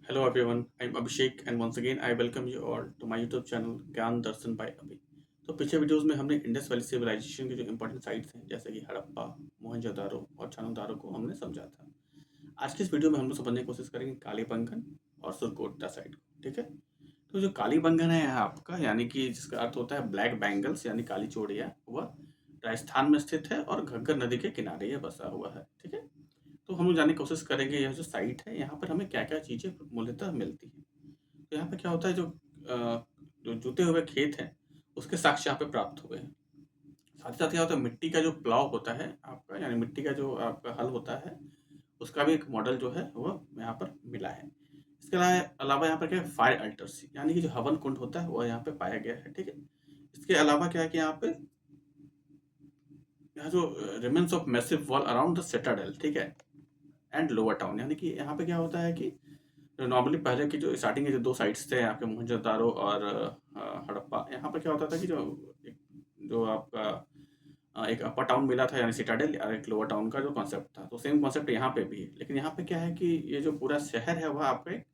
Hello everyone, I'm Abhishek and once again I welcome you all to my YouTube channel ज्ञान दर्शन bye अभी। तो पिछले videos में हमने इंडस वैली सिविलाइजेशन के जो इंपॉर्टेंट साइट्स हैं जैसे कि हड़प्पा, मोहनजोदारो और चानुदारो को हमने समझा था। आज के इस वीडियो में हम लोग समझने की कोशिश करेंगे कालीबंगन और सुरकोटा साइट को। ठीक है, तो जो कालीबंगन है यहाँ आपका यानी कि जिसका अर्थ होता है ब्लैक बैंगल्स यानी काली चूड़ियाँ, वह राजस्थान में स्थित है और घग्गर नदी के किनारे यह बसा हुआ है। ठीक है, तो हम लोग जानने की कोशिश करेंगे यह जो साइट है यहाँ पर हमें क्या-क्या चीज़ें मूलतः मिलती हैं। तो यहाँ पे क्या होता है जो जुते हुए खेत हैं उसके साक्ष्य यहाँ पे प्राप्त हुए हैं। साथ ही साथ क्या होता है मिट्टी का जो प्लाव होता है आपका यानी मिट्टी का जो आपका हल होता है उसका भी एक मॉडल जो है वो यहाँ पर मिला है। इसके अलावा यहाँ पर क्या है फायर अल्टर्स यानी कि जो हवन कुंड होता है वो यहाँ पे पाया गया है। ठीक है, इसके अलावा क्या है कि यहाँ जो remains of massive wall around the Citadel, ठीक है, एंड लोअर टाउन यानी कि यहाँ पे क्या होता है कि नॉर्मली पहले की जो स्टार्टिंग के जो 2 साइट्स थे आपके मोहनजोदारो और हड़प्पा, यहाँ पे क्या होता था कि एक जो आपका एक अपर टाउन मिला था यानी सिटाडेल और एक लोअर टाउन का जो कॉन्सेप्ट था, तो सेम कॉन्सेप्ट यहाँ पे भी है। लेकिन यहाँ पे क्या है कि ये जो पूरा शहर है वह आपका एक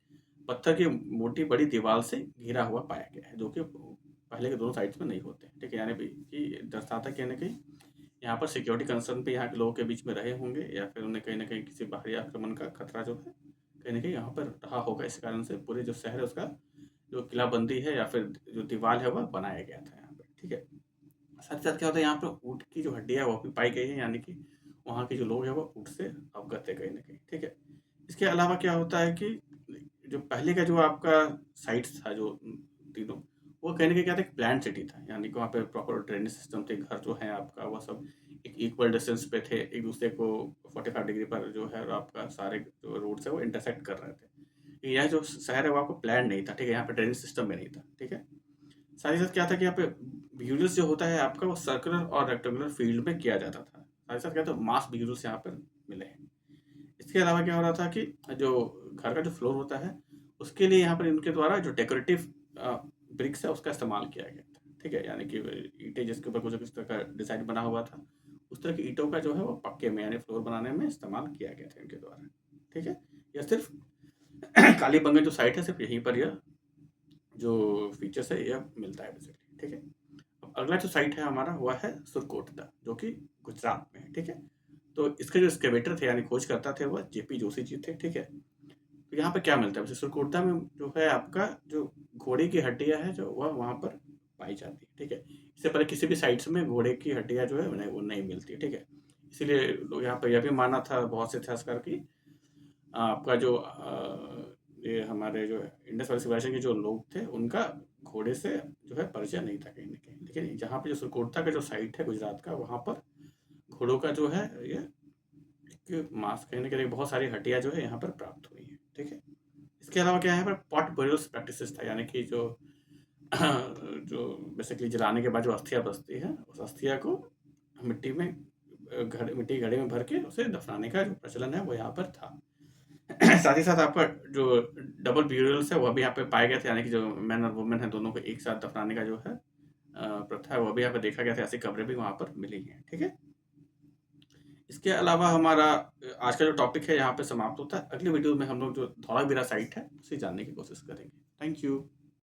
पत्थर की मोटी बड़ी दीवार से घिरा हुआ पाया गया है, जो कि पहले के दोनों साइड्स में नहीं होते। ठीक है, यानी कि दर्शाता कहीं न कहीं यहाँ पर सिक्योरिटी कंसर्न पे यहाँ के लोगों के बीच में रहे होंगे या फिर उन्हें कहीं न कहीं किसी बाहरी आक्रमण का खतरा जो है, कहीं न कहीं यहाँ पर रहा होगा। इस कारण से पूरे जो शहर है उसका जो किलाबंदी है या फिर जो दीवार है वह बनाया गया था यहाँ पे। ठीक है। साथ ही साथ क्या होता है यहाँ पे ऊँट की जो हड्डियाँ है वो भी पाई गई है यानी कि वहाँ के जो लोग हैं वो ऊँट से अवगत है कहीं न कहीं। ठीक है। इसके अलावा क्या होता है कि जो पहले का जो आपका साइट्स था जो तीनों, वो कहीं न कहीं क्या था एक प्लान्ड सिटी था। यानी कि वहाँ पे प्रॉपर ड्रेनेज सिस्टम थे, घर जो है आपका वो सब एक इक्वल डिस्टेंस पे थे, एक-दूसरे को 45 डिग्री पर जो है आपका सारे जो रोड्स है वो इंटरसेक्ट कर रहे थे। यह जो शहर है वो आपको प्लान्ड नहीं था, ठीक है? यहाँ पे ड्रेनेज सिस्टम भी नहीं था, ठीक है? साथ ही साथ क्या था कि यहाँ पे ब्यूरल्स जो होता है आपका वो सर्कुलर और रेक्टेंगुलर फील्ड में किया जाता था। साथ ही साथ क्या था मास ब्यूरल्स यहाँ पर मिले हैं। इसके अलावा क्या हो रहा था कि जो घर का जो फ्लोर होता है उसके लिए यहाँ पर इनके द्वारा जो डेकोरेटिव ब्रिक्स है उसका इस्तेमाल किया गया था। ठीक है, यानी कि ईंटें जिसके ऊपर कुछ इस तरह का डिजाइन बना हुआ था उस तरह की ईंटों का जो है वो पक्के में यानी फ्लोर बनाने में इस्तेमाल किया गया था इनके द्वारा। ठीक है, यह सिर्फ कालीबंगन जो साइट है सिर्फ यहीं पर यह जो फीचर्स है यह मिलता है बेसिकली। ठीक है, अब अगला जो साइट है हमारा वह है सुरकोटदा जो कि गुजरात में है। ठीक है, तो इसके जो एक्सकेवेटर थे यानी खोजकर्ता थे वह जेपी जोशी जी थे। ठीक है, तो यहाँ पे क्या मिलता है वैसे सुरकोटदा में जो है आपका जो घोड़े की हड्डियाँ है जो वह वहाँ पर पाई जाती है। ठीक है, इससे पहले किसी भी साइट्स में घोड़े की हड्डियाँ जो है वो नहीं मिलती। ठीक है, इसीलिए लोग यहाँ पर यह भी माना था बहुत से इतिहासकार की आपका जो ये हमारे जो इंडस वैली सिविलाइजेशन के जो लोग थे उनका घोड़े से जो है परिचय नहीं था कहीं न कहीं। लेकिन जहाँ पे जो सुरकोटदा का जो साइट है गुजरात का वहाँ पर घोड़ों का जो है ये एक मांस कहीं न कहीं बहुत सारी हड्डियाँ जो है यहाँ पर प्राप्त हुई हैं। ठीक है? इसके अलावा क्या है यहाँ पर पॉट बरियल्स प्रैक्टिसेस था यानी कि जो बेसिकली जलाने के बाद जो अस्थियाँ बचती हैं उस अस्थिया को मिट्टी में मिट्टी के घड़े में भर के उसे दफनाने का जो प्रचलन है वो यहाँ पर था। साथ ही साथ आपका जो डबल ब्यूरियल्स है वह भी यहाँ पे पाए गए थे यानी कि जो मैन और वुमेन है दोनों को एक साथ दफनाने का जो है प्रथा है वह भी यहाँ पे देखा गया था। ऐसी कब्रें भी वहाँ पर मिली हैं। ठीक है, इसके अलावा हमारा आज का जो टॉपिक है यहाँ पे समाप्त होता है। अगली वीडियो में हम लोग जो धौलावीरा साइट है उसे जानने की कोशिश करेंगे। Thank you.